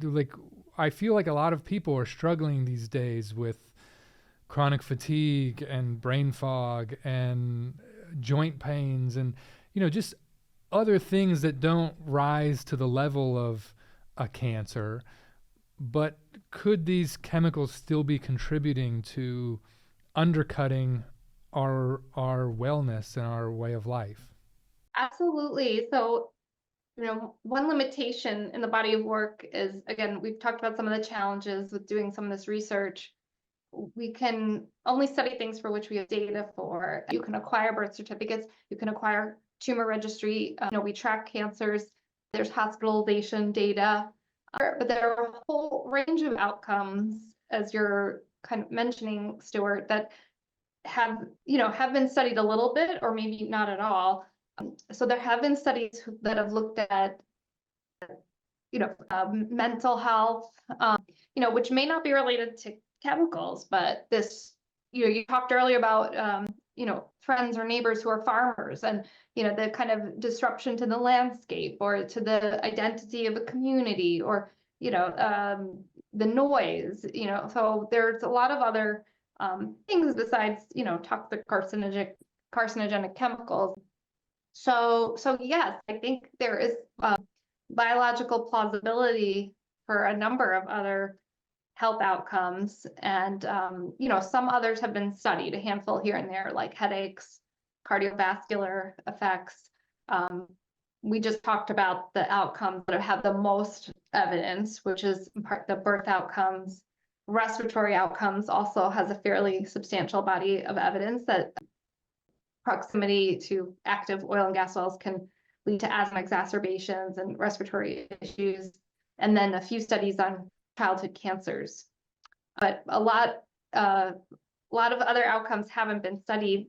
like I feel like a lot of people are struggling these days with chronic fatigue and brain fog and joint pains and just other things that don't rise to the level of a cancer, but could these chemicals still be contributing to undercutting our wellness and our way of life? Absolutely. So, one limitation in the body of work is, again, we've talked about some of the challenges with doing some of this research. We can only study things for which we have data for. You can acquire birth certificates, you can acquire tumor registry. We track cancers, there's hospitalization data, but there are a whole range of outcomes, as you're kind of mentioning, Stuart, that have been studied a little bit or maybe not at all. So there have been studies that have looked at mental health, which may not be related to chemicals, but this, you talked earlier about, friends or neighbors who are farmers and, the kind of disruption to the landscape or to the identity of a community or, the noise, so there's a lot of other things besides, toxic carcinogenic chemicals. So yes, I think there is biological plausibility for a number of other health outcomes. And, some others have been studied, a handful here and there, like headaches, cardiovascular effects. Um, we just talked about the outcomes that have the most evidence, which is in part the birth outcomes. Respiratory outcomes also has a fairly substantial body of evidence that proximity to active oil and gas wells can lead to asthma exacerbations and respiratory issues, and then a few studies on childhood cancers. But a lot of other outcomes haven't been studied